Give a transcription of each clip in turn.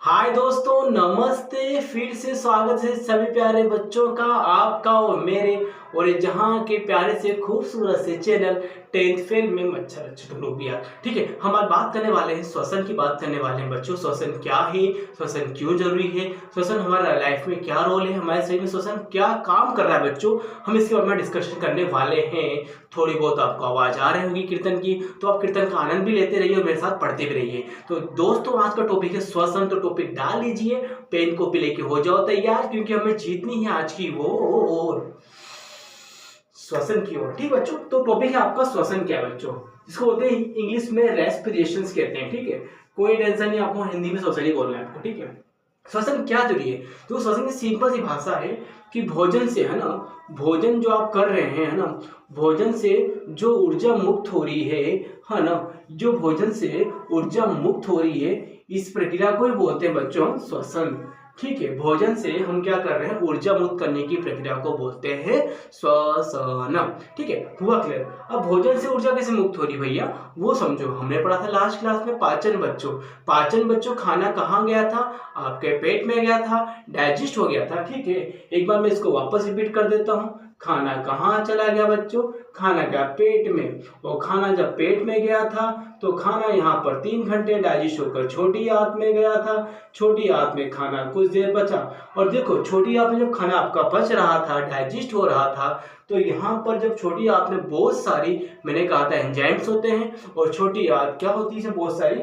हाय दोस्तों, नमस्ते। फिर से स्वागत है सभी प्यारे बच्चों का, आपका और मेरे और ये जहाँ के प्यारे से खूबसूरत से चैनल 10th फेल में मच्छर अच्छे तो लोग भी यार। ठीक है, हम आज बात करने वाले हैं श्वसन की बात करने वाले हैं बच्चों। श्वसन क्या है, श्वसन क्यों जरूरी है, श्वसन हमारे लाइफ में क्या रोल है, हमारे शरीर में श्वसन क्या काम कर रहा है बच्चों, हम इसके बारे में डिस्कशन करने वाले हैं। थोड़ी बहुत आपको आवाज आ रही होगी कीर्तन की, तो आप कीर्तन का आनंद भी लेते रहिए और मेरे साथ पढ़ते भी रहिए। तो दोस्तों, आज का टॉपिक है श्वसन। तो टॉपिक डाल लीजिए, पेन कॉपी लेके हो जाओ तैयार, क्योंकि हमें जीतनी है आज की वो श्वसन की ओर। ठीक बच्चों, तो टॉपिक है आपका श्वसन क्या है बच्चों, जिसको बोलते हैं इंग्लिश में रेस्पिरेशंस कहते हैं। ठीक है, कोई टेंशन नहीं, आपको हिंदी में श्वसन ही बोलना है आपको। ठीक है, श्वसन क्या जरूरी है, तो श्वसन की सिंपल सी भाषा है कि भोजन से, है ना, भोजन जो आप कर रहे हैं, है ना, भोजन से जो ऊर्जा मुक्त हो रही है ना, जो भोजन से ऊर्जा मुक्त हो रही है, इस प्रक्रिया को ही बोलते हैं बच्चों श्वसन। ठीक है, भोजन से हम क्या कर रहे हैं, ऊर्जा मुक्त करने की प्रक्रिया को बोलते हैं श्वसन। ठीक है, हुआ क्लियर। अब भोजन से ऊर्जा कैसे मुक्त हो रही भैया, वो समझो। हमने पढ़ा था लास्ट क्लास में पाचन बच्चों। पाचन बच्चों, खाना कहाँ गया था, आपके पेट में गया था, डाइजेस्ट हो गया था। ठीक है, एक बार मैं इसको वापस रिपीट कर देता हूँ। खाना कहाँ चला गया बच्चों, खाना गया पेट में, और खाना जब पेट में गया था तो खाना यहाँ पर 3 घंटे डाइजेस्ट होकर छोटी आंत में गया था। छोटी आंत में खाना कुछ देर बचा, और देखो छोटी आंत में जब खाना आपका पच रहा था, डाइजेस्ट हो रहा था, तो यहाँ पर जब छोटी आंत में बहुत सारी, मैंने कहा था एंजाइम्स होते हैं, और छोटी आंत क्या होती है, बहुत सारी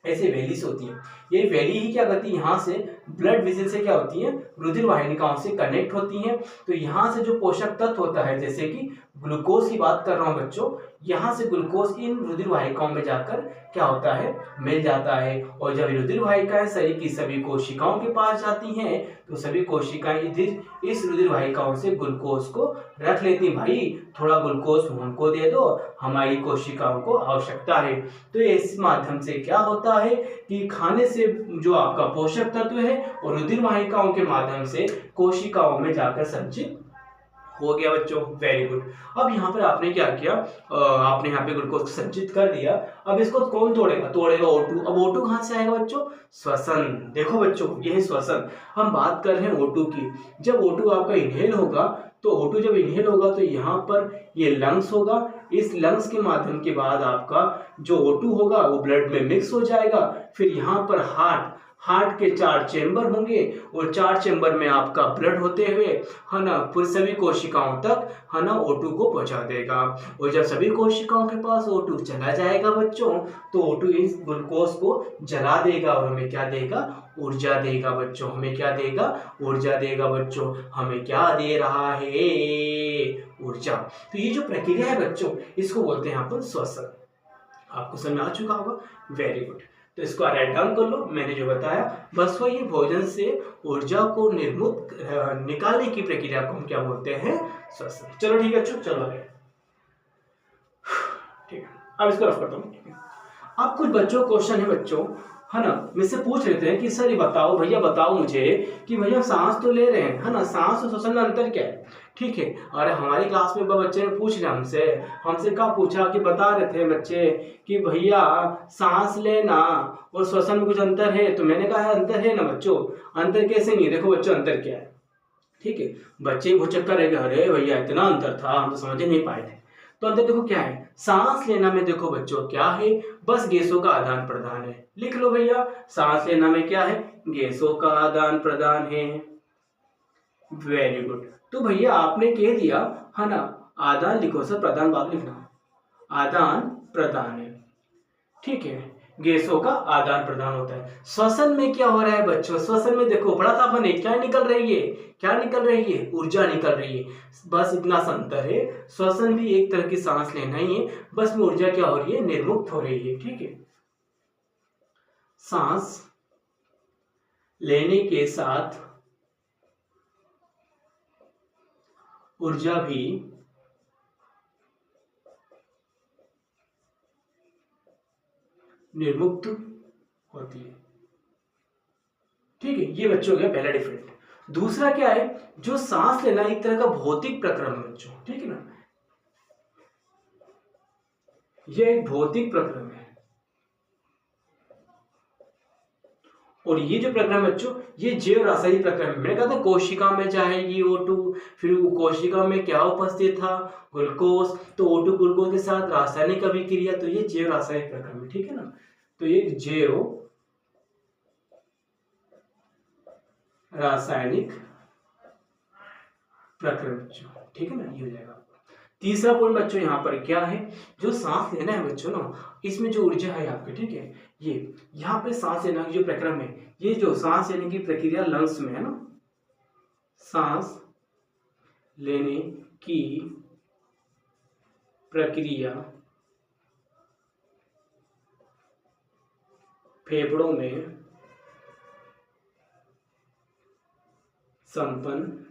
ऐसे वैलीज होती है। ये वैली ही क्या करती है, यहाँ से ब्लड वेसल से क्या होती है, रुधिर वाहिनिकाओं से कनेक्ट होती हैं। तो यहाँ से जो पोषक तत्व होता है, जैसे कि ग्लूकोज की बात कर रहा हूँ बच्चों, यहाँ से ग्लूकोज इन रुधिर वाहिकाओं में जाकर क्या होता है, मिल जाता है। और जब रुधिर वाहिकाएं शरीर की सभी कोशिकाओं के पास जाती हैं, तो सभी कोशिकाएं इस रुधिर वाहिकाओं से ग्लूकोज को रख लेती हैं। भाई थोड़ा ग्लूकोज हमको दे दो, हमारी कोशिकाओं को आवश्यकता है। तो इस माध्यम से क्या होता है कि खाने से जो आपका पोषक तत्व है और रुधिर वाहिकाओं के माध्यम से कोशिकाओं में जाकर संचित हो गया बच्चों। Very good. अब यहाँ पर आपने क्या किया, आपने यहाँ पे ग्लूकोज संचित कर दिया। अब इसको कौन तोड़ेगा, तोड़ेगा O2। अब O2 कहाँ से आएगा बच्चों, श्वसन। देखो बच्चों, ये है श्वसन। हम बात कर रहे हैं O2 की। जब O2 आपका इनहेल होगा, तो O2 जब इनहेल होगा तो यहाँ पर ये लंग्स होगा। इस लंग्स के माध्यम के बाद आपका जो O2 होगा वो ब्लड में मिक्स हो जाएगा। फिर यहाँ पर हार्ट के 4 चेंबर होंगे, और 4 चेंबर में आपका ब्लड होते हुए, है ना, फिर सभी कोशिकाओं तक, है ना, O2 को पहुंचा देगा। और जब सभी कोशिकाओं के पास O2 चला जाएगा बच्चों, तो O2 इस ग्लूकोज को जला देगा और हमें क्या देगा, ऊर्जा देगा बच्चों। हमें क्या देगा, ऊर्जा देगा बच्चों। हमें क्या दे रहा है, ऊर्जा। तो ये जो प्रक्रिया है बच्चों, इसको बोलते हैं अपन श्वसन। आपको समझ में आ चुका होगा। Very good. तो इसको राइट डाउन कर लो, मैंने जो बताया बस वही। भोजन से ऊर्जा को निकालने की प्रक्रिया को हम क्या बोलते हैं, श्वसन। चलो ठीक है, चलो आगे। ठीक है, अब इसको रफ करता हूँ। अब कुछ बच्चों क्वेश्चन है बच्चों, है ना, मुझसे पूछ लेते हैं कि सर ये बताओ, भैया बताओ मुझे कि भैया सांस तो ले रहे हैं, है ना, सांस और श्वसन में अंतर क्या है। ठीक है, और हमारी क्लास में बच्चे ने पूछ लिया हमसे हमसे क्या पूछा कि बता रहे थे बच्चे कि भैया सांस लेना और श्वसन में कुछ अंतर है। तो मैंने कहा है अंतर है ना बच्चों। अंतर कैसे नहीं, देखो बच्चों अंतर क्या है। ठीक है, बच्चे वो चक्कर है कि अरे भैया इतना अंतर था, हम तो समझ ही नहीं पाए थे। तो अंदर देखो क्या है, सांस लेना में देखो बच्चों क्या है, बस गैसों का आदान प्रदान है। लिख लो भैया, सांस लेना में क्या है, गैसों का आदान प्रदान है। Very good. तो भैया आपने कह दिया, है ना, आदान लिखो सर, प्रदान बाद लिखना, आदान प्रदान है। ठीक है, गैसों का आदान प्रदान होता है। श्वसन में क्या हो रहा है बच्चों, श्वसन में देखो पढ़ा था अपन, क्या निकल रही है, क्या निकल रही है, ऊर्जा निकल रही है। बस इतना सा अंतर है, श्वसन भी एक तरह की सांस लेना ही है, बस में ऊर्जा क्या हो रही है, निर्मुक्त हो रही है। ठीक है, सांस लेने के साथ ऊर्जा भी निर्मुक्त होती है। ठीक है, ये बच्चों का पहला डिफरेंट। दूसरा क्या है, जो सांस लेना एक तरह का भौतिक प्रक्रम है बच्चों। ठीक है ना, यह एक भौतिक प्रक्रम है। और ये जो प्रक्रम बच्चों, ये जैव रासायनिक प्रक्रम है। मैंने कहा था कोशिका में जाएगी O2, फिर वो कोशिका में क्या उपस्थित था, ग्लूकोज, तो O2 ग्लूकोज के साथ रासायनिक अभिक्रिया, तो ये जैव रासायनिक प्रक्रम है, ठीक है ना। तो ये जैव रासायनिक प्रक्रम बच्चों, ठीक है ना, ये हो जाएगा। तीसरा पॉइंट बच्चों यहाँ पर क्या है, जो सांस लेना है बच्चों ना, इसमें जो ऊर्जा है आपके, ठीक है, ये यहाँ पे सांस लेना की जो प्रक्रम है, ये जो सांस लेने की प्रक्रिया लंग्स में है ना, सांस लेने की प्रक्रिया फेफड़ों में संपन्न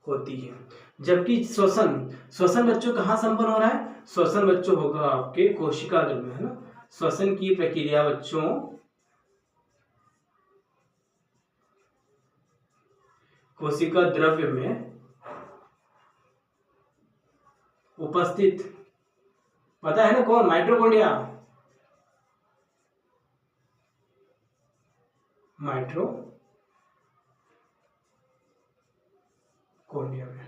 होती है। जबकि श्वसन, श्वसन बच्चों कहाँ संपन्न हो रहा है, श्वसन बच्चों होगा आपके कोशिका द्रव्य में, है ना। श्वसन की प्रक्रिया बच्चों कोशिका द्रव्य में उपस्थित, पता है ना कौन, माइटोकॉन्ड्रिया, माइटोकॉन्ड्रिया में।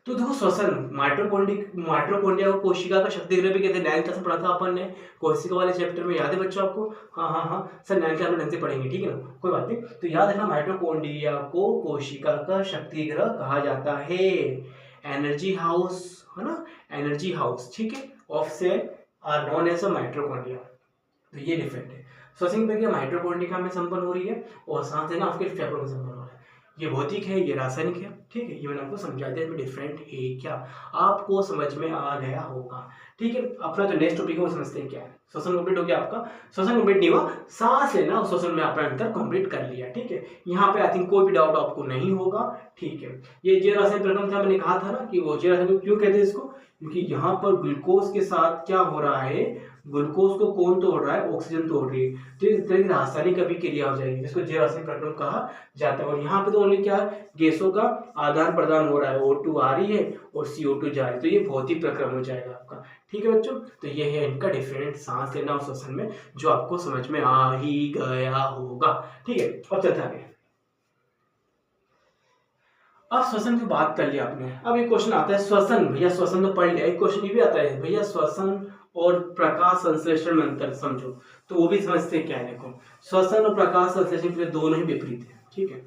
तो देखो श्वसन, माइटोकॉन्ड्रिया को कोशिका का शक्ति द्रव्य कहते हैं। 9th क्लास में पढ़ा था अपन ने कोशिका वाले चैप्टर में, याद है बच्चों आपको? हाँ सर 9th क्लास में ढंग से पढ़ेंगे, ठीक है ना, कोई बात नहीं। तो याद रखना, माइटोकॉन्ड्रिया को कोशिका का शक्ति गृह कहा जाता है, एनर्जी हाउस, है ना, एनर्जी हाउस, ठीक है, of cell are known as a mitochondria. तो ये डिफरेंट है, श्वसन प्रक्रिया माइटोकॉन्ड्रिया में संपन्न हो रही है और सांस लेना आपके फेफड़ों में संपन्न हो रहा है। ये भौतिक है, ये रासायनिक है, ठीक है, ये मैंने आपको समझा दिया, इसमें डिफरेंट है क्या, आपको समझ में आ गया होगा, ठीक है। अपना जो नेक्स्ट टॉपिक है वो समझते हैं क्या है। श्वसन कंप्लीट हो गया आपका, श्वसन कंप्लीट नहीं हुआ, सांस लेना और श्वसन में आपने अंतर कंप्लीट कर लिया, ठीक है। यहाँ पे आई थिंक कोई भी डाउट आपको नहीं होगा, ठीक है। ये जैव रासायनिक प्रक्रम था, मैंने कहा था ना कि वो जैव रासायनिक क्यों कहते हैं इसको, क्योंकि यहाँ पर ग्लूकोज के साथ क्या हो रहा है, ग्लूकोज को कौन तोड़ रहा है, ऑक्सीजन तोड़ रही है, तो इस तरह की रासायनिक अभिक्रिया हो जाएगी, जिसको जैव रासायनिक प्रक्रम कहा जाता है। और यहाँ पे तो ओनली क्या है, गैसों का आदान प्रदान हो रहा है, O2 आ रही है और CO2 जा रही है, तो ये भौतिक प्रक्रम हो जाएगा आपका, ठीक है बच्चों। तो ये है इनका डिफरेंट सांस लेना और श्वसन में, जो आपको समझ में आ ही गया होगा, ठीक है। अब चलते आगे। अब श्वसन की बात कर लिया आपने, अब एक क्वेश्चन आता है श्वसन, भैया श्वसन तो पढ़ लिया, एक क्वेश्चन ये भी आता है भैया श्वसन और प्रकाश संश्लेषण में अंतर समझो, तो वो भी समझते क्या है। देखो श्वसन और प्रकाश संश्लेषण दोनों ही विपरीत है, ठीक है।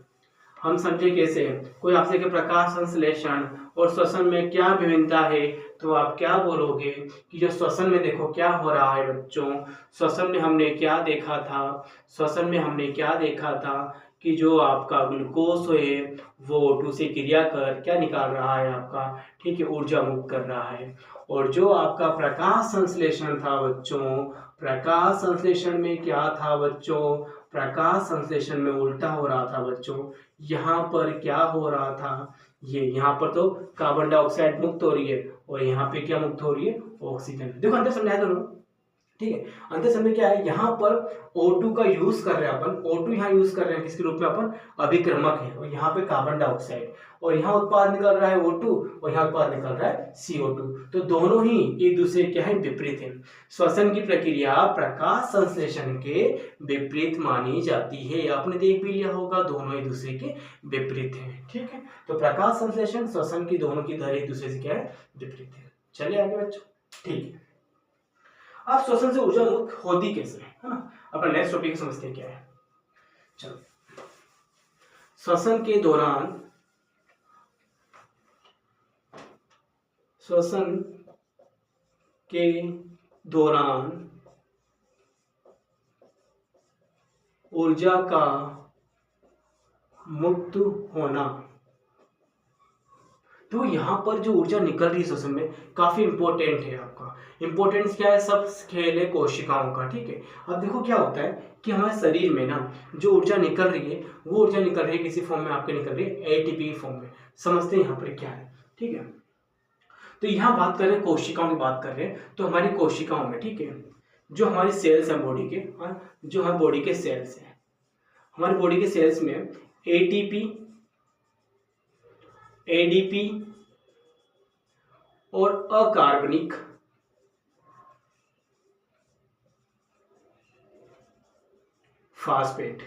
हम समझे कैसे, कोई आपसे कि प्रकाश संश्लेषण और श्वसन में क्या विभिन्नता है, तो आप क्या बोलोगे कि जो श्वसन में देखो क्या हो रहा है बच्चों, श्वसन में हमने क्या देखा था, श्वसन में हमने क्या देखा था कि जो आपका ग्लूकोज है वो O2 से क्रिया कर क्या निकाल रहा है आपका, ठीक है, ऊर्जा मुक्त कर रहा है। और जो आपका प्रकाश संश्लेषण था बच्चों, प्रकाश संश्लेषण में क्या था बच्चों, प्रकाश संश्लेषण में उल्टा हो रहा था बच्चों। यहाँ पर क्या हो रहा था, ये यहाँ पर तो कार्बन डाइऑक्साइड मुक्त हो रही है और यहाँ पे क्या मुक्त हो रही है, ऑक्सीजन। देखो अंदर समझाया दोनों, ठीक है। अंतर समय क्या है, यहाँ पर O2 का यूज कर रहे हैं अपन, O2 यहाँ यूज कर रहे हैं किसके रूप में, अपन अभिक्रमक है, और यहाँ पे कार्बन डाइऑक्साइड, और यहाँ उत्पाद निकल रहा है O2 और यहाँ उत्पाद निकल रहा है CO2, तो दोनों ही एक दूसरे के हैं विपरीत है। श्वसन की प्रक्रिया प्रकाश संश्लेषण के विपरीत मानी जाती है, आपने देख भी लिया होगा, दोनों एक दूसरे के विपरीत है, ठीक है। तो प्रकाश संश्लेषण श्वसन की दोनों की दर एक दूसरे से क्या है, विपरीत है। चलिए आगे बच्चों, ठीक है। अब श्वसन से ऊर्जा मुक्त होती कैसे है ना, अपना नेक्स्ट टॉपिक समझते हैं क्या है। चलो, श्वसन के दौरान, श्वसन के दौरान ऊर्जा का मुक्त होना, तो यहाँ पर जो ऊर्जा निकल रही है श्वसन में काफी इंपॉर्टेंट है आपका। इंपॉर्टेंस क्या है, सब खेल है कोशिकाओं का, ठीक है। अब देखो क्या होता है कि हमारे शरीर में ना जो ऊर्जा निकल रही है, वो ऊर्जा निकल रही है किसी फॉर्म में, आपके निकल रही है ATP फॉर्म में, समझते हैं यहाँ पर क्या है, ठीक है। तो यहाँ बात कर रहे हैं कोशिकाओं की बात कर रहे हैं, तो हमारी कोशिकाओं में, ठीक है, जो हमारी सेल्स हैं बॉडी के, जो हमारे बॉडी के सेल्स हैं, हमारी बॉडी के सेल्स में ATP, ADP और अकार्बनिक फास्फेट।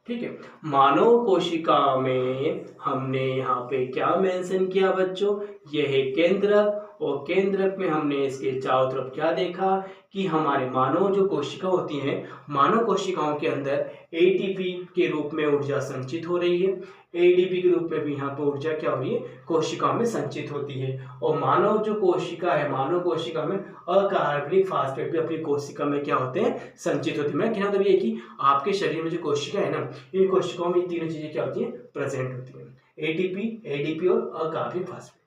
ठीक है, मानव कोशिका में हमने यहाँ पे क्या मेंशन किया बच्चों, ये है केंद्रक, और केंद्रक में हमने इसके चारों तरफ क्या देखा कि हमारे मानव जो कोशिका होती हैं, मानव कोशिकाओं के अंदर एटीपी के रूप में ऊर्जा संचित हो रही है, एडीपी के रूप में भी यहाँ पर ऊर्जा क्या हो रही है, कोशिका में संचित होती है। और मानव जो कोशिका है, मानव कोशिका में अकार्बनिक फास्फेट भी अपनी कोशिका में क्या होते हैं, संचित होते हैं। मैं कहना मतलब ये कि आपके शरीर में जो कोशिका है ना, इन कोशिकाओं में तीनों चीजें क्या होती हैं, प्रेजेंट होती हैं, एटीपी, एडीपी और अकार्बनिक फास्फेट।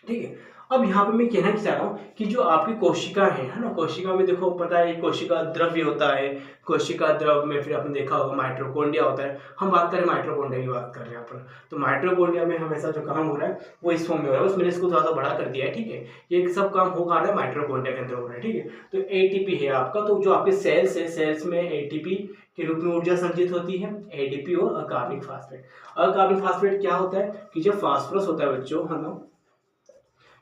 ठीक है, अब यहाँ पे मैं कहना चाह रहा हूँ कि जो आपकी कोशिका है ना, कोशिका में देखो पता है कोशिका द्रव्य होता है, कोशिका द्रव में फिर आपने देखा होगा माइटोकॉन्ड्रिया होता है। हम बात करें माइटोकॉन्ड्रिया की बात कर रहे हैं यहाँ पर, तो माइटोकॉन्ड्रिया में हमेशा जो काम हो रहा है वो इस फॉर्म में हो रहा है, बस मैंने इसको थोड़ा सा बड़ा कर दिया है। ठीक है, ये सब काम हो रहा है माइटोकॉन्ड्रिया के अंदर हो रहा है। ठीक है, तो एटीपी है आपका, तो जो आपके सेल्स है, सेल्स में एटीपी के रूप में ऊर्जा संचित होती है, एडीपी और अकार्बनिक फास्फेट। अकार्बनिक फास्फेट क्या होता है कि जो फास्फोरस होता है बच्चों, है ना,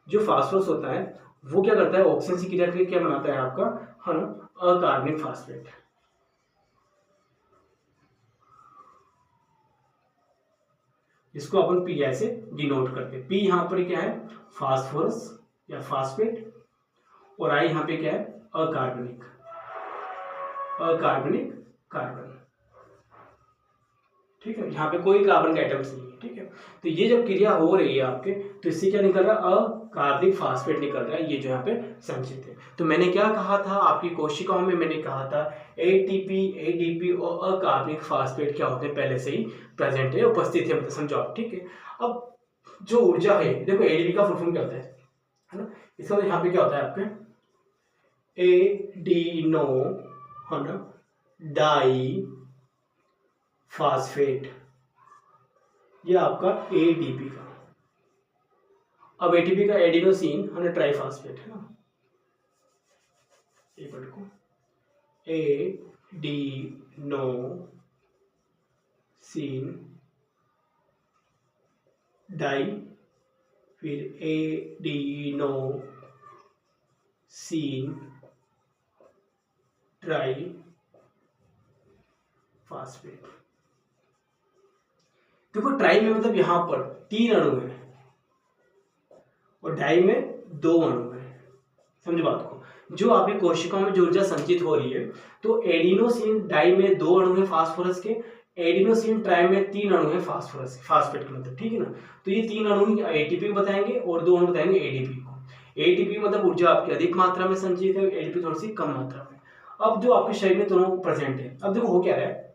जो फास्फोरस होता है वो क्या करता है, ऑक्सीजन से क्रिया करके क्या बनाता है आपका, है ना, अकार्बनिक फास्फेट। इसको अपन पी से डिनोट करते हैं। पी यहाँ पर क्या है, फास्फोरस या फास्फेट, और आई यहाँ पे क्या है, अकार्बनिक, अकार्बनिक कार्बन। ठीक है, यहाँ पे कोई कार्बन के आइटम्स नहीं है। ठीक है, तो ये जब क्रिया हो रही है आपके, तो इससे क्या निकल रहा है, अकार्बनिक फास्फेट निकल रहा है, ये जो यहाँ पे संचित है। तो मैंने क्या कहा था, आपकी कोशिकाओं में मैंने कहा था एटीपी, एडीपी और अकार्बनिक फास्फेट क्या होते हैं, पहले से ही प्रेजेंट है, उपस्थित है, मतलब समझो आप। ठीक है, अब जो ऊर्जा है, देखो एडीपी का फुल फॉर्म क्या होता है ना, इसका मतलब यहाँ पे क्या होता है आपके एडिनो, है ना, डाई फास्फेट, ये आपका एडीपी का। अब एटीपी का एडिनोसिन, है ना, ट्राइफास्फेट, है ना, एडिनोसिन डाई, फिर एडिनोसिन ट्राई फास्फेट। देखो ट्राई में मतलब यहां पर 3 अणु है और डाई में 2 अणु है, समझो बात को। जो आपकी कोशिकाओं में जो ऊर्जा संचित हो रही है, तो एडिनोसिन डाई में 2 अणु है फास्फोरस के, एडिनोसिन ट्राई में 3 अणु है फास्फोरस के, फास्फेट के मतलब। ठीक है ना, तो ये 3 अणु एटीपी को बताएंगे और 2 अणु बताएंगे एडीपी को। एटीपी मतलब ऊर्जा आपकी अधिक मात्रा में संचित है, एडीपी थोड़ी सी कम मात्रा में। अब जो आपके शरीर में दोनों प्रेजेंट है, अब देखो हो क्या रहा है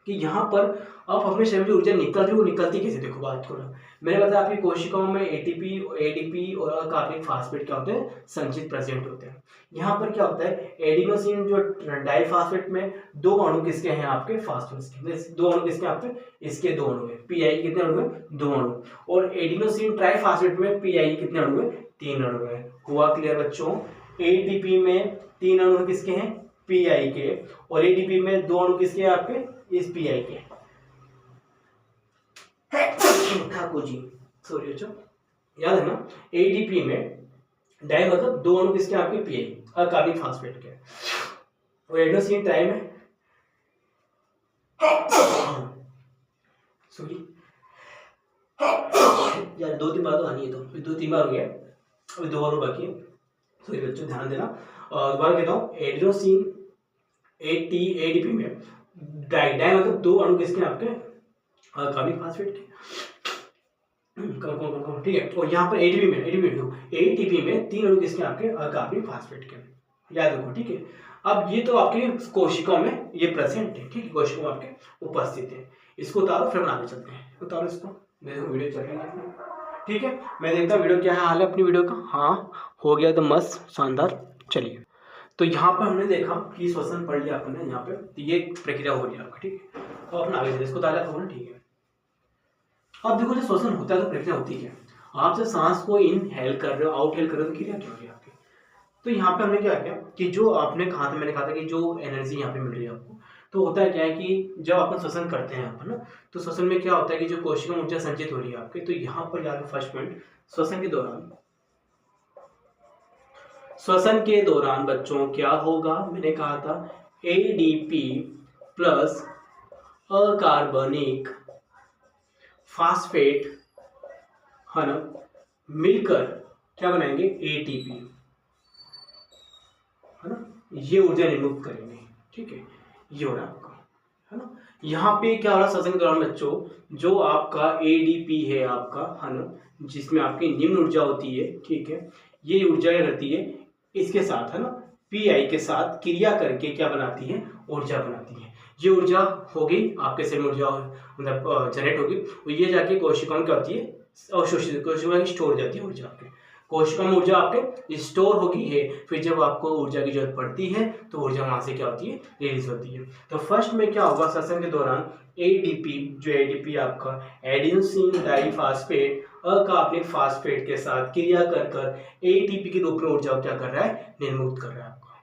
कि यहाँ पर अब अपने शरीर में ऊर्जा निकल रही है, वो निकलती कैसे, देखो बात करो। मैंने बताया आपकी कोशिकाओं में एटीपी, एडीपी और अकार्बनिक फास्फेट क्या होते हैं, संचित प्रेजेंट होते हैं। यहाँ पर क्या होता है, एडिनोसिन जो डाइफास्फेट में 2 अणु किसके हैं, आपके फास्फोरस के। 2 अणु किसके आपके, इसके 2 अणु है। पीआई कितने अणु है, 2 अणु। और एडिनोसिन ट्राइफास्फेट में पीआई कितने अणु है, 3 अणु है। हुआ क्लियर बच्चों। एटीपी में 3 अणु किसके हैं, पीआई के, और एडीपी में 2 अणु किसके हैं आपके, इस पीआई के। ठाकुर जी सॉरी बच्चों, याद है ना, एडीपी में डाई मतलब 2 अणु किसके आपके, पीआई अकार्बनिक फास्फेट के, और एडिनोसिन ट्राई में सॉरी यार 2-3 बार तो आनी है, तो 2-3 बार हो गया, अभी 2 और बाकी है। सॉरी बच्चों ध्यान देना, दोबारा कहता हूँ, एडिनोसिन एडीपी में डाई मतलब 2 अणु किसके आपके, अकार्बनिक फास्फेट के। ठीक है, और यहाँ पर एटीपी में 3 अणु किसके आपके, अकार्बनिक फास्फेट के, याद रखो। ठीक है, अब ये तो आपके कोशिकाओं में ये प्रेजेंट है। ठीक है, कोशिकाओं आपके उपस्थित है। इसको उतारो, फिर आगे चलते हैं। उतारो इसको, देखो वीडियो चल रही है। ठीक है, मैं देखता हूँ वीडियो क्या है, हाल है अपनी वीडियो का। हाँ हो गया तो मस्त शानदार। चलिए, तो यहाँ पर हमने देखा कि श्वसन पढ़ लिया अपने, यहाँ पे तो ये प्रक्रिया हो रही है आपका। ठीक है, तो अपना आगे चलिए, इसको ताला खोलना। ठीक है, अब देखो जो श्वसन होता है तो प्रक्रिया होती है, आप जब सांस को इनहेल कर रहे हो, आउटहेल कर रहे हो, तो क्रिया क्या हो रही है आपकी। तो यहाँ पे हमने क्या किया कि जो आपने कहा था, मैंने कहा था कि जो एनर्जी यहाँ पे मिल रही है आपको, तो होता है क्या है कि जब अपन श्वसन करते हैं अपन ना, तो श्वसन में क्या होता है कि जो कोशिका ऊर्जा संचित हो रही है आपके, तो यहाँ पर याद फर्स्ट पॉइंट, श्वसन के दौरान बच्चों क्या होगा, मैंने कहा था एडीपी प्लस अकार्बनिक फास्फेट, है ना, मिलकर क्या बनाएंगे, एटीपी, है ना, ये ऊर्जा निर्मुक्त करेंगे। ठीक है, ये हो रहा है आपका, है ना। यहाँ पे क्या हो रहा है सत्संग के दौरान बच्चों, जो आपका एडीपी है आपका, है ना, जिसमें आपकी निम्न ऊर्जा होती है, ठीक है, ये ऊर्जा रहती है इसके साथ, है ना, पीआई के साथ क्रिया करके क्या बनाती है, ऊर्जा बनाती है। ये ऊर्जा होगी आपके सेल में, ऊर्जा मतलब जनरेट होगी, और ये जाके कोशिकाओं में क्या होती है, अवशोषित, कोशिकाओं में स्टोर हो जाती है ऊर्जा आपके, कोशिका में ऊर्जा आपके स्टोर होगी है। फिर जब आपको ऊर्जा की जरूरत पड़ती है तो ऊर्जा वहां से क्या होती है, रिलीज होती है। तो फर्स्ट में क्या होगा सत्संग के दौरान, एडीपी, जो एडीपी आपका एडिनोसिन डाइफास्फेट अकार्बनिक फास्फेट के साथ क्रिया कर कर एटीपी के रूप में ऊर्जा क्या कर रहा है, निर्मुक्त कर रहा है आपका।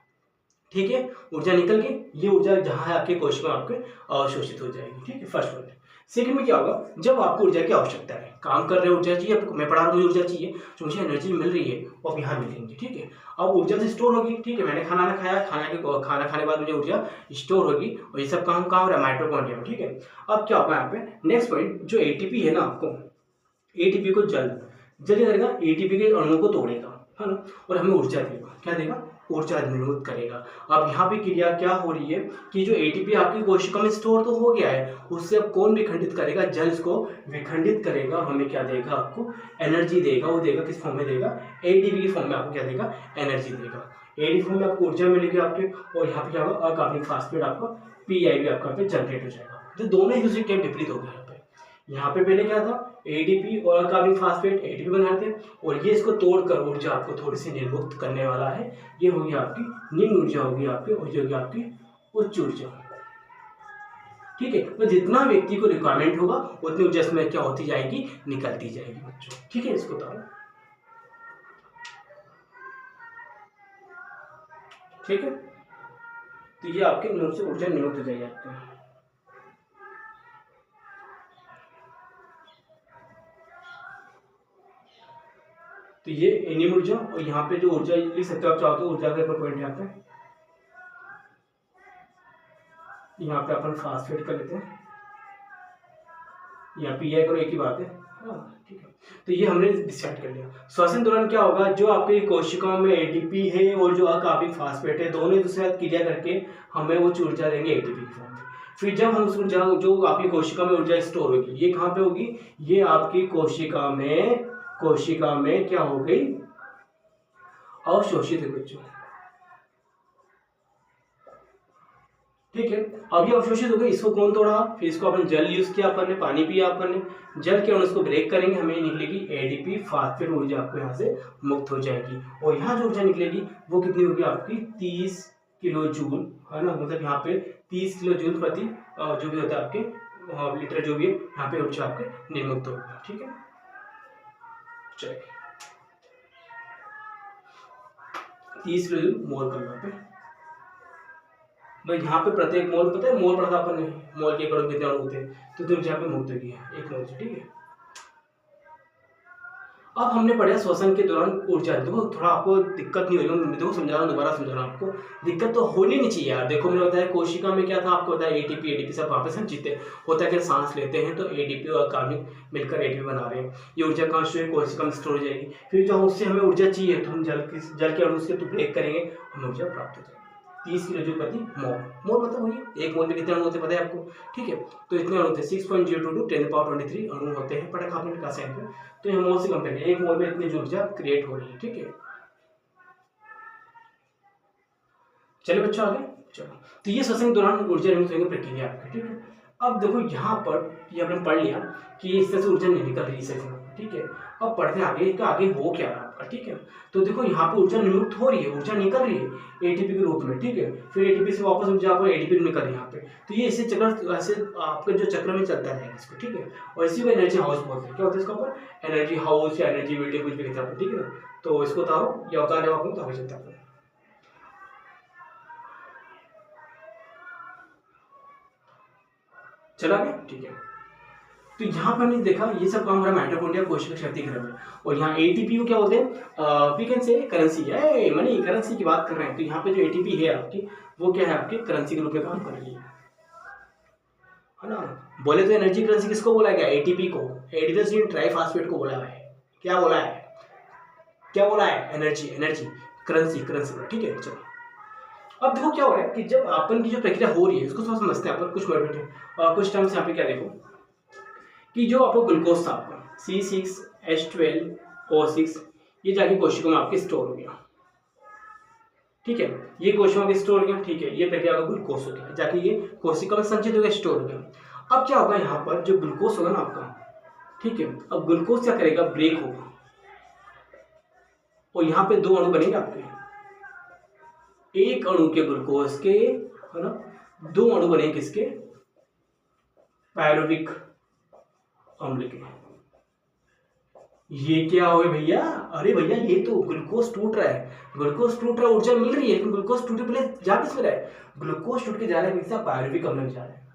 ठीक है, ऊर्जा निकल गई, ये ऊर्जा जहां है आपके कोशिका आपके अवशोषित हो जाएगी। ठीक है, फर्स्ट पॉइंट। सेकंड में क्या होगा, जब आपको ऊर्जा की आवश्यकता है, काम कर रहे ऊर्जा चाहिए, मैं पढ़ा रहा हूँ ऊर्जा चाहिए, जो मुझे एनर्जी मिल रही है वो अब यहाँ मिलेंगी। ठीक है, अब ऊर्जा से स्टोर होगी। ठीक है, मैंने खाना खाया, खाना खाने के बाद मुझे ऊर्जा स्टोर होगी, और ये सब काम कहाँ हो रहा है, माइटोकॉन्ड्रिया में। ठीक है, अब क्या होगा यहाँ पे नेक्स्ट पॉइंट, जो एटीपी है ना, आपको एटीपी को जल क्या करेगा, एटीपी के अणुओं को तोड़ेगा, है ना, और हमें ऊर्जा देगा। क्या देगा, ऊर्जा निर्मित करेगा। अब यहाँ पे क्रिया क्या हो रही है कि जो एटीपी आपकी कोशिका में स्टोर तो हो गया है, उससे अब कौन विखंडित करेगा, जल इसको विखंडित करेगा, हमें क्या देगा, आपको एनर्जी देगा। वो देगा किस फॉर्म में देगा, एटीपी की फॉर्म में आपको क्या देगा, एनर्जी देगा। एटीपी फॉर्म में आपको ऊर्जा मिलेगी आपके, और यहाँ पे क्या होगा, अकार्बनिक फास्फेट आपका पीआई भी आपका जनरेट हो जाएगा। तो दोनों एक दूसरे के विपरीत हो गया। यहाँ पे पहले क्या था, एडीपी और अकार्बनिक फास्फेट एटीपी बनाते हैं, और ये इसको तोड़कर ऊर्जा आपको थोड़ी सी निर्मुक्त करने वाला है। ये होगी आपकी निम्न ऊर्जा, होगी आपकी, और ये होगी आपकी उच्च ऊर्जा। ठीक है, तो जितना व्यक्ति को रिक्वायरमेंट होगा उतनी ऊर्जा इसमें क्या होती जाएगी, निकलती जाएगी बच्चों। ठीक है, इसको बताओ। ठीक है, तो ये आपके मुंह से ऊर्जा निर्मुक्त हो जाएगी आपकी। तो ये एनिम ऊर्जा, और यहाँ पे जो ऊर्जा लिख सकते हो आप चाहो तो, ऊर्जा का पॉइंट यहाँ पे, यहाँ पे अपन फास्फेट कर लेते हैं, यहाँ पी आई करो, एक ही बात है। हाँ, ठीक है, तो ये हमने डिसाइड कर लिया। श्वसन दौरान क्या होगा, जो आपके कोशिकाओं में एटीपी है और जो अकार्बनिक फास्फेट है, दोनों एक दूसरे के साथ क्रिया करके हमें वो ऊर्जा देंगे एटीपी की फॉर्म में। फिर जब हम उस ऊर्जा, जो आपकी कोशिका में ऊर्जा स्टोर होगी, ये कहाँ पे होगी, ये आपकी कोशिका में क्या हो गई, अवशोषित है बच्चों। ठीक है, अब ये अवशोषित हो गई, इसको कौन तोड़ा, फिर इसको अपन जल यूज किया, अपन ने पानी पिया, अपन ने जल के, उसको ब्रेक करेंगे, हमें निकलेगी एडीपी फास्फेट ऊर्जा, आपको यहाँ से मुक्त हो जाएगी। और यहाँ जो ऊर्जा निकलेगी वो कितनी होगी आपकी, 30 किलो जूल, है ना, मतलब यहाँ पे 30 किलो जूल प्रति जो भी होता है आपके लीटर, जो भी है यहाँ पे ऊर्जा आपके निर्मुक्त होगी। ठीक है, चलिए 30 किलो जूल मोल कर यहाँ पे भाई, यहाँ पे प्रत्येक मोल, पता है मोल पढ़ा था अपन ने, मोल के करोड़ कितने अणु होते हैं, तो तुम यहाँ पे मुक्त होगी एक मोल से। ठीक है, अब हमने पढ़ा श्वसन के दौरान ऊर्जा। देखो थोड़ा आपको दिक्कत नहीं हो रही, देखो समझा रहा हूँ, दोबारा समझा रहा हूँ आपको, दिक्कत तो होनी नहीं चाहिए यार। देखो मैंने बताया कोशिका में क्या था, आपको बताया एटीपी सब वहाँ पे संचित है, होता है कि सांस लेते हैं तो एटीपी और कार्बनिक मिलकर एटीपी बना रहे हैं, ये ऊर्जा कहाँ स्टोर, कोशिका में स्टोर हो जाएगी। फिर जो उससे हमें ऊर्जा चाहिए तो हम जल के अणु से ब्रेक करेंगे, हमें ऊर्जा प्राप्त हो जाएगी। 30 किलो जूल प्रति मोल, मोल मतलब वही, एक मोल में कितने अणु होते हैं पता है आपको। ठीक है, तो इतने अणु थे 6.022 10⁻23 अणु होते हैं, पढ़ा आपने क्लास 10 में। तो ये मोल से कंपेयर है, एक मोल में इतनी ऊर्जा क्रिएट हो रही है। ठीक है, चलिए बच्चों आगे चलो। तो ये श्वसन के दौरान ऊर्जा निर्मित होने की प्रक्रिया आपकी। ठीक है, अब देखो यहाँ पर ये हमने पढ़ लिया कि इस तरह से ऊर्जा नहीं निकल रही है। ठीक है, अब पढ़ते हैं आगे कि आगे हो क्या रहा आपका। ठीक है, तो देखो यहाँ पे ऊर्जा निर्मुक्त हो रही है, ऊर्जा निकल रही है एटीपी के रूप में। ठीक है, फिर एटीपी से वापस ऊर्जा आपको एटीपी निकल रही है यहाँ पे। तो ये इसे चक्र, ऐसे आपका जो चक्र में चलता है इसको। ठीक है, और इसी को एनर्जी हाउस बोलते हैं। क्या होता है इसका ऊपर, एनर्जी हाउस या एनर्जी बिल्डिंग कुछ भी कहते हैं। ठीक है ना, तो इसको उतारो या उतार जब आपको तो आगे चलता है। चला गया, ठीक है। तो यहाँ पर हमने देखा ये सब काम हो रहा है माइटोकॉन्ड्रिया कोशिका शक्ति ग्रह में, और यहाँ एटीपी को क्या बोलते हैं, वी कैन से करेंसी है, मनी करेंसी की बात कर रहे हैं। तो यहाँ पे जो एटीपी है आपकी वो क्या है, आपकी करेंसी के रूप में काम कर रही है ना। बोले तो एनर्जी करेंसी किसको बोला गया, एटीपी को, एडिनोसिन ट्राइफॉस्फेट को बोला है। क्या बोला है, क्या बोला है, एनर्जी करेंसी बोला, ठीक है। चलो अब देखो क्या हो रहा है कि जब अपन की जो प्रक्रिया हो रही है उसको थोड़ा समझते हैं अपन कुछ मिनट और कुछ टर्म्स यहाँ पे। क्या देखो कि जो आपको ग्लूकोज था आपका C6H12O6 ये जाके कोशिकाओं में आपके स्टोर हो गया, ठीक है। ये कोशिकाओं में स्टोर हो गया, ठीक है। ये प्रक्रिया का ग्लूकोज हो गया, जाके ये कोशिका में संचित हो गया, स्टोर हो गया। अब क्या होगा यहाँ पर जो ग्लूकोज होगा ना आपका, ठीक है। अब ग्लूकोज क्या करेगा, ब्रेक होगा, और यहाँ पे दो अणु बनेंगे आपके, एक अणु के ग्लूकोज के, है ना, दो अणु बनेंगे किसके, पायरुविक अम्ल के। ये क्या हो भैया, अरे भैया ये तो ग्लूकोज टूट रहा है, ऊर्जा मिल रही है, लेकिन ग्लूकोज टूटे पहले जा किस में रहा है, ग्लूकोज टूट के जा रहा है किसका, पायरुविक अम्ल में जा रहा है।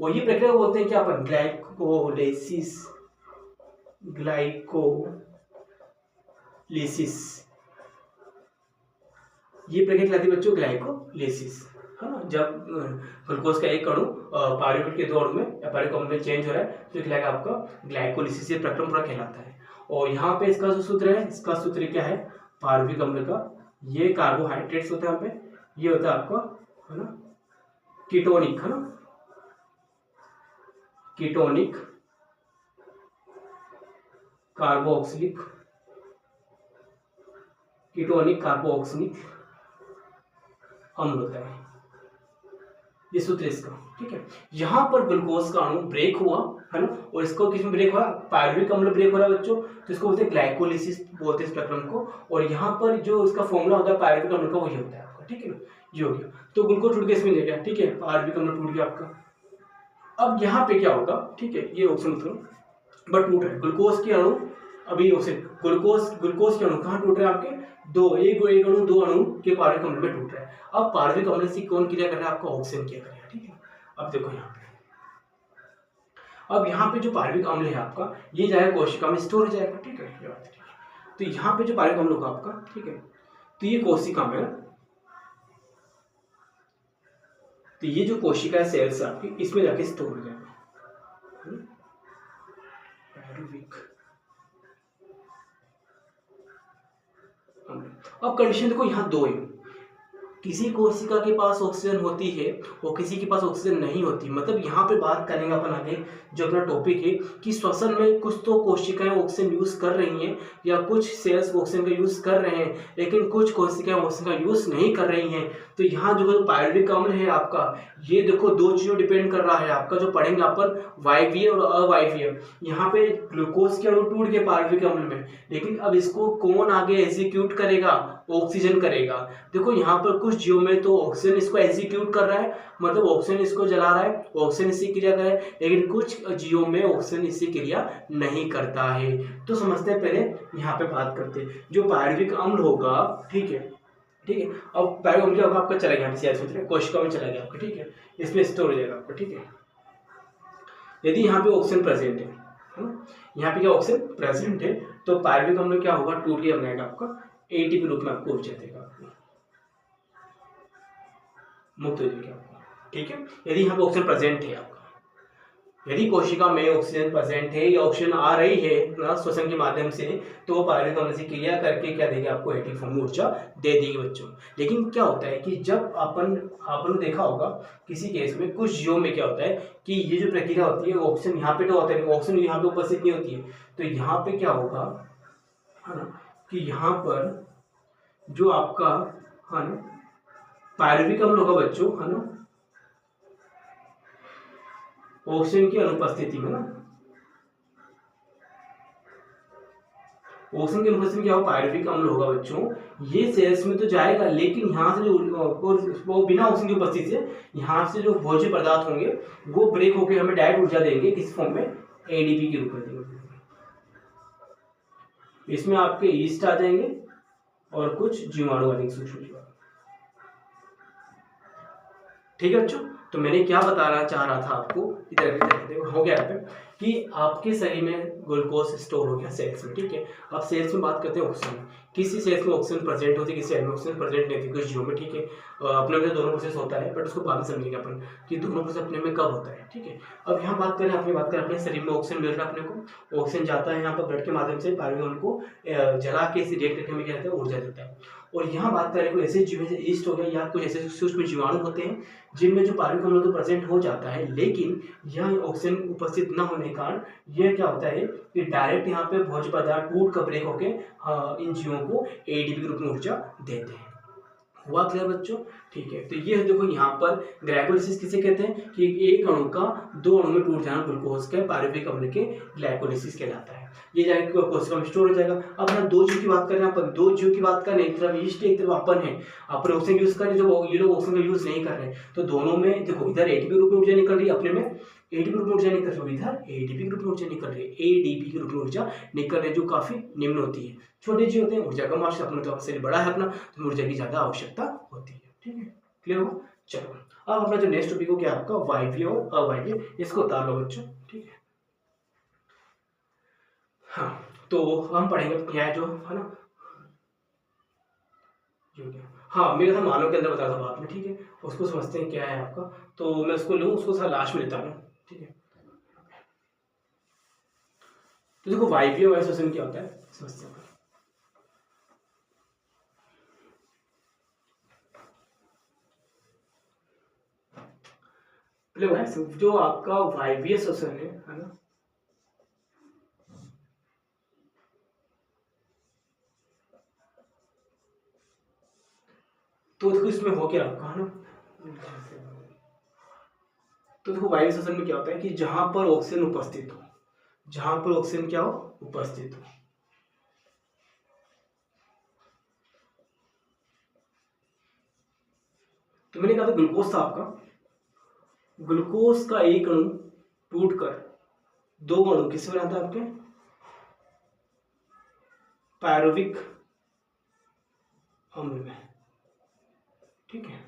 और ये प्रक्रिया बोलते हैं क्या अपन, ग्लाइकोलिसिस। ये प्रक्रिया कहलाती है बच्चों ग्लाइकोलिसिस, है ना। जब ग्लूकोज का एक अणु पायरुवेट के दो अणु में या पायरुविक अम्ल में चेंज हो रहा है तो कहलाएगा आपका ग्लाइकोलिसिस। ये प्रक्रम पूरा कहलाता है। और यहाँ पे इसका जो सूत्र है, इसका सूत्र क्या है, पायरुविक अम्ल का, ये कार्बोहाइड्रेट्स होता है यहाँ पे, ये होता है आपका, है ना, कीटोनिक, है ना, कीटोनिक कार्बोक्सिलिक अम्ल होता है, ये सूत्र इसका, ठीक है। यहाँ पर ग्लूकोज का अणु ब्रेक हुआ, है ना, और इसको किसमें ब्रेक हुआ, पायरुविक अम्ल ब्रेक हो रहा है बच्चों, तो इसको बोलते हैं ग्लाइकोलिसिस बोलते हैं इस प्रक्रम को। और यहाँ पर जो इसका फॉर्मूला होता है पायरुविक अम्ल का वही होता है आपका, ठीक है ना, ये हो गया। तो ग्लूकोज टूट के इसमें ले गया, ठीक है, पायरुविक अम्ल टूट गया आपका। अब यहाँ पे क्या होगा, ठीक है, ये ऑप्शन बट टूट रहा है ग्लूकोज के अणु, अभी ग्लूकोज के अणु कहाँ टूट रहे हैं आपके, एक अणु दो अणु के पायरुविक अम्ल में टूट रहा है। अब पायरुविक अम्ल से कौन क्रिया कर रहा है, आपका ऑक्सीजन क्रिया कर रहा है, ठीक है। अब देखो यहाँ पे, अब यहाँ पे जो पायरुविक अम्ल है आपका ये जाएगा कोशिका में स्टोर हो जाएगा, ठीक है। तो यहाँ पे जो पायरुविक अम्ल होगा आपका, ठीक है, तो ये कोशिका में, तो ये जो कोशिका है सेल्स आपकी, इसमें जाके स्टोर हो जाएगा पायरुविक अम्ल। अब कंडीशन देखो यहाँ दो है, किसी कोशिका के पास ऑक्सीजन होती है और किसी के पास ऑक्सीजन नहीं होती। मतलब यहाँ पे बात करेंगे अपन आगे जो अपना टॉपिक है कि श्वसन में कुछ तो कोशिकाएं ऑक्सीजन यूज कर रही हैं या कुछ सेल्स ऑक्सीजन का यूज कर रहे हैं, लेकिन कुछ कोशिकाएं ऑक्सीजन का यूज नहीं कर रही हैं। तो यहाँ जो पायरुविक अम्ल है आपका, ये देखो दो चीजों डिपेंड कर रहा है आपका, जो पढ़ेंगे अपन वायवीय और अवायवीय। यहाँ पे ग्लूकोज के अणु टूट के पायरुविक अम्ल में, लेकिन अब इसको कौन आगे एग्जीक्यूट करेगा, ऑक्सीजन करेगा। देखो यहाँ पर कुछ जीवों में तो ऑक्सीजन इसको एग्जीक्यूट कर रहा है, मतलब ऑक्सीजन इसको जला रहा है, ऑक्सीजन इससे क्रिया कर रहा है, लेकिन कुछ जीवों में ऑक्सीजन इससे क्रिया नहीं करता है। तो समझते हैं, पहले यहाँ पे बात करते हैं जो पायरुविक अम्ल होगा, ठीक है, ठीक है। अब पायरुविक अम्ल क्या होगा आपका, चला गया यहाँ कोशिका में, चला गया आपका, ठीक है, इसमें स्टोर हो जाएगा आपका, ठीक है। यदि यहाँ पे ऑक्सीजन प्रेजेंट है ना, यहाँ पे क्या ऑक्सीजन प्रेजेंट है, तो पायरुविक अम्ल क्या होगा, टूट के बनाएगा आपका एटीपी रूप में आपको ऊर्जा देगा, मुक्त हो जाएगा आपको, ठीक है। यदि यहाँ पे ऑक्सीजन प्रेजेंट है आपका, यदि कोशिका में ऑक्सीजन प्रेजेंट है या ऑक्सीजन आ रही है ना श्वसन के माध्यम से, तो वो पायरुविक अम्ल से क्रिया करके क्या देगी आपको, एटीपी फॉर्म में ऊर्जा दे देगी बच्चों। लेकिन क्या होता है कि जब आपने देखा होगा किसी केस में कुछ जीवों में क्या होता है कि ये जो प्रक्रिया होती है, ऑक्सीजन यहाँ पे तो होता है, ऑक्सीजन यहाँ पे उपस्थित नहीं होती है। तो यहाँ पे क्या होगा, है ना, कि यहाँ पर जो आपका, है ना, पायरुविक अम्ल होगा बच्चों, है ना, ऑक्सीजन की अनुपस्थिति में ना, ऑक्सीजन की अनुपस्थिति में क्या होगा, पायरुविक अम्ल होगा बच्चों। ये सेल्स में तो जाएगा, लेकिन यहाँ से जो वो बिना ऑक्सीजन की उपस्थिति से यहाँ से जो भोज्य पदार्थ होंगे वो ब्रेक होकर हमें डायरेक्ट ऊर्जा देंगे, किस फॉर्म में, एडीपी के रूप में देंगे। इसमें आपके ईस्ट आ जाएंगे और कुछ जीवाणु आएंगे, सूक्ष्म जीवाणु, ठीक है बच्चों। तो मैंने क्या बताना चाह रहा था आपको, इधर हो गया है कि आपके शरीर में ग्लूकोज स्टोर हो गया सेल्स में, ठीक है। अब सेल्स में बात करते हैं ऑक्सीजन, किसी सेल्स में ऑक्सीजन प्रेजेंट होती है, किसी सेल में ऑक्सीजन प्रेजेंट नहीं होती, कुछ जीरो में, ठीक है। अपने में दोनों प्रोसेस होता है, बट उसको बाद में समझेंगे अपन कि दोनों प्रोसेस अपने में कब होता है, ठीक है। अब यहाँ बात करें, अपनी बात करें, अपने शरीर में ऑक्सीजन मिल रहा है अपने को, ऑक्सीजन जाता है यहाँ पर ब्लड के माध्यम से, पायरियोन को जला के इसे रिएक्ट करके हमें क्या कहते हैं, ऊर्जा देता है। और यहाँ बात करें कोई ऐसे जीव जैसे ईस्ट हो गया या कुछ ऐसे सूक्ष्म जीवाणु होते हैं जिनमें जो पायरिक अम्ल तो प्रेजेंट हो जाता है, लेकिन यह ऑक्सीजन उपस्थित न होने के कारण यह क्या होता है कि डायरेक्ट यहाँ पे भोज्य पदार्थ टूट कर ब्रेक होके इन जीवों को एडीपी के रूप में ऊर्जा देते हैं। हुआ क्लियर बच्चों? ठीक है। तो ये देखो यहाँ पर ग्लाइकोलिसिस किसे कहते हैं कि एक अणु का दो अणु में टूट जाना ग्लूकोज के पायरुविक अम्ल के ग्लाइकोलिसिस कहलाता है। ये जाएगा कोशिका में स्टोर हो जाएगा। अब हम दो जीव की बात करें, अपन दो जीव की बात करें, एक तरफ ईस्ट एक तरफ अपन है, अपन ऑक्सीजन यूज कर रहे, जो ये लोग ऑक्सीजन का यूज नहीं कर रहे, तो दोनों में देखो इधर एटीपी रूप में ऊर्जा निकल रही है, अपने में एटीपी रूप में ऊर्जा निकल रही है, इधर एडीपी के रूप में ऊर्जा निकल रही है, एडीपी के रूप में ऊर्जा निकल रही है, जो काफी निम्न होती है। छोटे जीव होते हैं ऊर्जा कम आवश्यक, अपना तो शरीर बड़ा है अपना, तो ऊर्जा की ज्यादा आवश्यकता होती है। ठीक है, क्लियर हो? चलो अब अपना जो नेक्स्ट टॉपिक हो गया आपका वायवीय और अवायवीय, इसको उतार लो बच्चों। ठीक है, हाँ तो हम पढ़ेंगे क्या जो है ना, हाँ मेरे था मानव के अंदर बताया था बात में, ठीक है, उसको समझते हैं क्या है आपका, तो मैं उसको लूँ, उसको लास्ट में लेता हूँ। ठीक है, तो देखो वायवीय वायु श्वसन क्या होता है समझते हैं। जो आपका वायवीय श्वसन है ना, तो देखो इसमें हो क्या आपका है ना, तो देखो वायवीय श्वसन में क्या होता है कि जहां पर ऑक्सीजन उपस्थित हो, जहां पर ऑक्सीजन क्या हो उपस्थित हो, तो मैंने कहा था ग्लूकोज था आपका, ग्लूकोज का एक अणु टूटकर दो अणु किससे बनाता है आपके पायरुविक अम्ल में। ठीक है,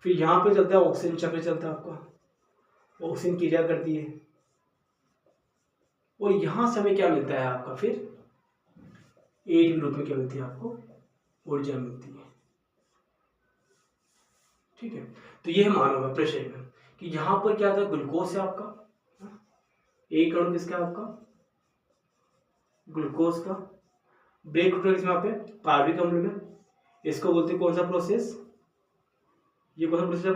फिर यहां पे चलता है ऑक्सीजन चक्र, चलता है आपका, ऑक्सीजन क्रिया करती है, और यहां से हमें क्या मिलता है आपका फिर एटीपी रूप में क्या मिलती है आपको ऊर्जा मिलती है। ठीक है, तो ये है मानव अपने शरीर में कि यहां पर क्या था ग्लूकोज है आपका, एक अणु किसका आपका ग्लूकोज का, ब्रेक होता है इसमें पे पायरुविक अम्ल में, इसको बोलते हैं कौन सा प्रोसेस, ये कौन सा प्रोसेस है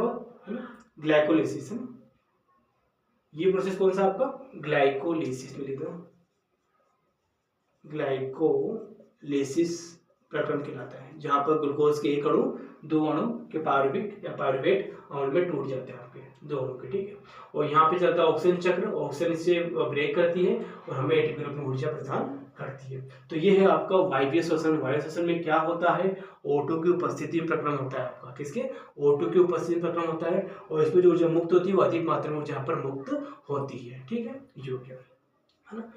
ना ग्लाइकोलिसिस है ना, ये प्रोसेस कौन सा आपका ग्लाइकोलिसिस में लिखा, ग्लाइकोलिसिस प्रक्रम कहलाता है, जहां पर ग्लूकोज के एक अणु दो अणु के पायरुविक या पायरुवेट अम्ल में टूट जाते हैं आपके दो अणु के। ठीक है, और यहाँ पे चलता है ऑक्सीजन चक्र, ऑक्सीजन से ब्रेक करती है और हमें एटीपी रूप में ऊर्जा प्रदान करती है। तो ये है आपका वायवीय श्वसन। वायवीय श्वसन में क्या होता है, O2 की उपस्थिति में प्रक्रम होता है आपका, किसके O2 की उपस्थिति में प्रक्रम होता है, और इसमें जो ऊर्जा मुक्त होती है वो अधिक मात्रा में ऊर्जा पर मुक्त होती है। ठीक है, योग्य है ना,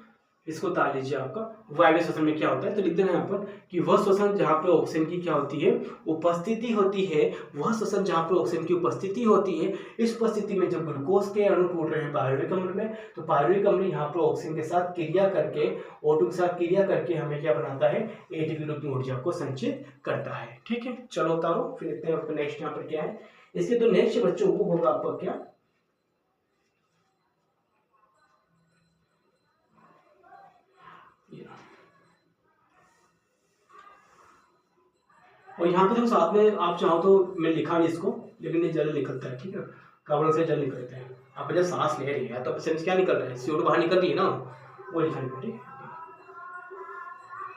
इसको उतार लीजिए। आपका वायवीय श्वसन में क्या होता है, तो लिख देना यहाँ पर कि वह श्वसन जहाँ पे ऑक्सीजन की क्या होती है उपस्थिति होती है, वह श्वसन जहाँ पे ऑक्सीजन की उपस्थिति होती है, इस उपस्थिति में जब ग्लूकोज के अणु टूट रहे हैं पायरुविक अम्ल में, तो पायरुविक अम्ल यहाँ पर ऑक्सीजन के साथ क्रिया करके O2 के साथ क्रिया करके हमें क्या बनाता है एटीपी रूप में ऊर्जा को संचित करता है। ठीक है, चलो उतारो, फिर देखते हैं आपका नेक्स्ट यहाँ पर क्या है। इसके तो नेक्स्ट बच्चों को होगा आपका क्या, और यहाँ पे जो साथ में आप चाहो तो मैं लिखा नहीं इसको, लेकिन ये जल निकलता है। ठीक है, कार्बन से जल निकलते हैं, आप जब सांस ले रही है तो सेंस क्या निकल रहा है, CO2 बाहर निकल रही है ना, वो लिखा नहीं। ठीक है,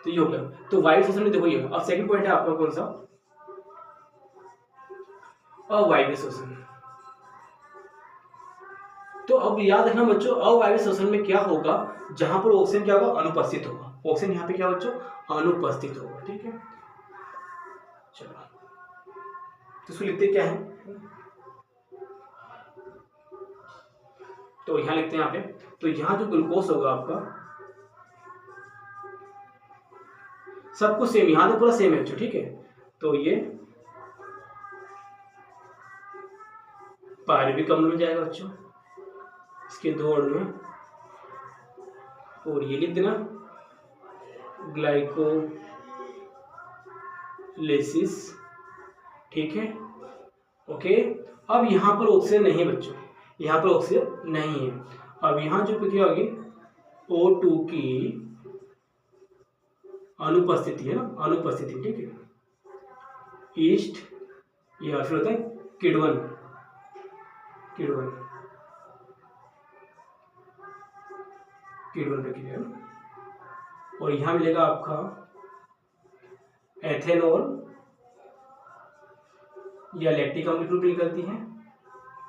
तो ये हो गया। तो वायु श्वसन में देखो ये, अब सेकंड पॉइंट है आपका कौन सा अवायवीय श्वसन। तो अब याद रखना बच्चों अवायवीय श्वसन में क्या होगा, जहां पर ऑक्सीजन क्या होगा अनुपस्थित होगा, ऑक्सीजन यहाँ पे क्या बच्चों अनुपस्थित होगा। ठीक है, चलो तो इसको लिखते क्या है, तो यहां लिखते हैं यहाँ पे, तो यहां जो ग्लूकोज होगा आपका सब कुछ सेम, यहां तो पूरा सेम है। ठीक है, तो ये पायरुविक अम्ल में जाएगा बच्चों, इसके 2 अणु हैं, और ये लिख देना ग्लाइकोलाइसिस, ठीक है, ओके। अब यहाँ पर ऑक्सीजन नहीं है बच्चों, यहाँ पर ऑक्सीजन नहीं है। अब यहाँ जो प्रक्रिया होगी O2 की अनुपस्थिति है ना, अनुपस्थिति, ठीक है। ईस्ट या फिर होता है किण्वन, किण्वन प्रक्रिया, और यहां मिलेगा आपका एथेनॉल या लैक्टिक अम्ल की निकलती है,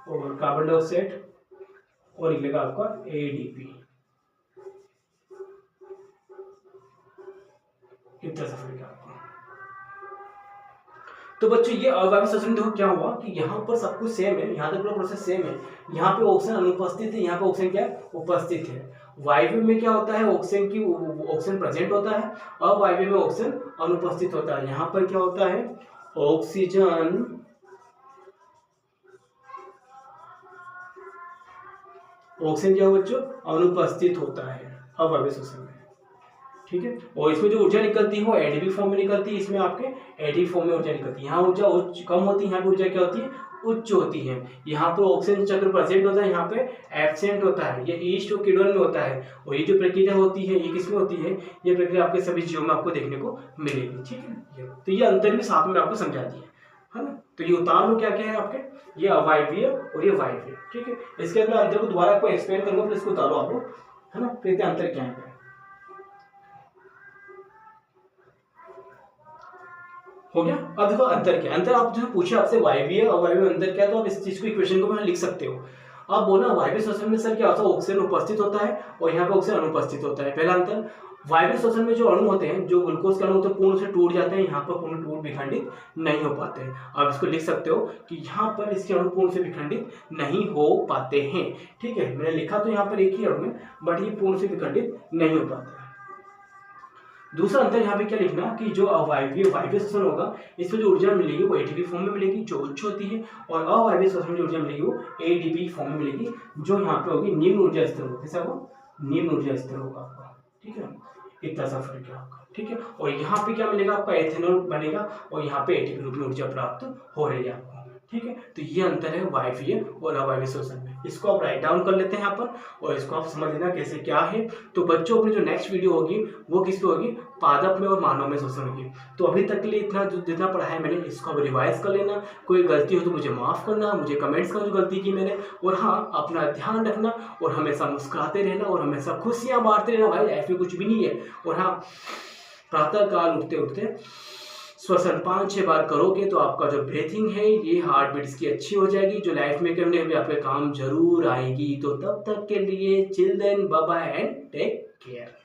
और कार्बन डाइऑक्साइड, और निकलेगा आपका ADP। इतना सफर क्या आपका। तो बच्चों ये अवायवीय श्वसन देखो क्या हुआ कि यहाँ पर सब कुछ सेम है, यहाँ तक पूरा प्रोसेस सेम है। यहाँ पे ऑक्सीजन अनुपस्थित है, यहाँ पे ऑक्सीजन क्या है, उपस्थित है। वायवीय में क्या होता है, ऑक्सीजन प्रेजेंट होता है, अवायवीय में ऑक्सीजन अनुपस्थित होता है। यहाँ पर क्या होता है, ऑक्सीजन क्या बच्चों, अनुपस्थित होता है अवायवीय श्वसन में, ठीक है। और इसमें जो ऊर्जा निकलती है वो एडीपी फॉर्म में निकलती है, इसमें आपके एडीपी फॉर्म में ऊर्जा निकलती है। यहाँ ऊर्जा कम होती है, यहाँ पे ऊर्जा क्या होती है, उच्च होती है। यहाँ पर ऑक्सीजन चक्र प्रेजेंट होता है, यहाँ पे एब्सेंट होता है। ये ईस्ट और किण्वन में होता है, और ये जो प्रक्रिया होती है ये किसमें होती है, ये प्रक्रिया आपके सभी जीवों में आपको देखने को मिलेगी, ठीक है। तो ये अंतर भी साथ में आपको समझा दिया है ना। तो ये उतार लो क्या क्या है आपके, ये अवायवीय और ये वायवीय, ठीक है। इसके बाद मैं अंतर को दोबारा आपको एक्सप्लेन करूंगा, फिर इसको उतारो आप लोग, है ना, फिर अंतर क्या है। हो गया। अब देखो अंतर क्या, अंतर आप जो पूछे आपसे वायवीय अवायवीय अंतर क्या, तो आप इस चीज को इक्वेशन को लिख सकते हो। अब बोला वायवीय श्वसन में सर क्या होता है, ऑक्सीजन उपस्थित होता है और यहाँ पे ऑक्सीजन अनुपस्थित होता है। पहला अंतर, वायवीय श्वसन में जो अणु होते हैं, जो ग्लूकोज के अणु होते हैं, पूर्ण से टूट जाते हैं, यहाँ पर पूर्ण टूट विखंडित नहीं हो पाते हैं। आप इसको लिख सकते हो कि यहाँ पर इसके अणु पूर्ण से विखंडित नहीं हो पाते हैं, ठीक है। मैंने लिखा तो यहाँ पर एक ही अणु है, बट ये पूर्ण से विखंडित नहीं हो पाते हैं। दूसरा अंतर यहाँ पे क्या लिखना कि जो वायवीय श्वसन होगा, इसमें जो ऊर्जा मिलेगी वो एटीपी फॉर्म में मिलेगी, जो उच्च होती है, और अवायवीय श्वसन में जो ऊर्जा मिलेगी वो एडीपी फॉर्म में मिलेगी, जो यहाँ पे होगी निम्न ऊर्जा स्तर होगा। कैसा होगा, निम्न ऊर्जा स्तर होगा आपका, ठीक है। इतना सा फर्क है आपका, ठीक है। और यहाँ पे क्या मिलेगा आपका, एथेनॉल बनेगा, और यहाँ पे एटीपी रूप में ऊर्जा प्राप्त हो रही है आपको, ठीक है। तो ये अंतर है वायवीय और अवायवीय श्वसन में। इसको आप राइट डाउन कर लेते हैं यहाँ पर, और इसको आप समझ लेना कैसे क्या है। तो बच्चों अपनी जो नेक्स्ट वीडियो होगी वो किस पे होगी, पादप में और मानव में श्वसन होगी। तो अभी तक के लिए इतना जितना पढ़ा है मैंने, इसको अब रिवाइज कर लेना। कोई गलती हो तो मुझे माफ़ करना, मुझे कमेंट्स करना जो गलती की मैंने। और हाँ, अपना ध्यान रखना, और हमेशा मुस्कुराते रहना, और हमेशा खुशियाँ बांटते रहना। भाई लाइफ में कुछ भी नहीं है। और हाँ, प्रातः काल उठते उठते श्वसन 5-6 बार करोगे तो आपका जो ब्रीथिंग है, ये हार्ट बीट्स की अच्छी हो जाएगी, जो लाइफ में करने में आपके काम जरूर आएगी। तो तब तक के लिए children, bye bye and take care.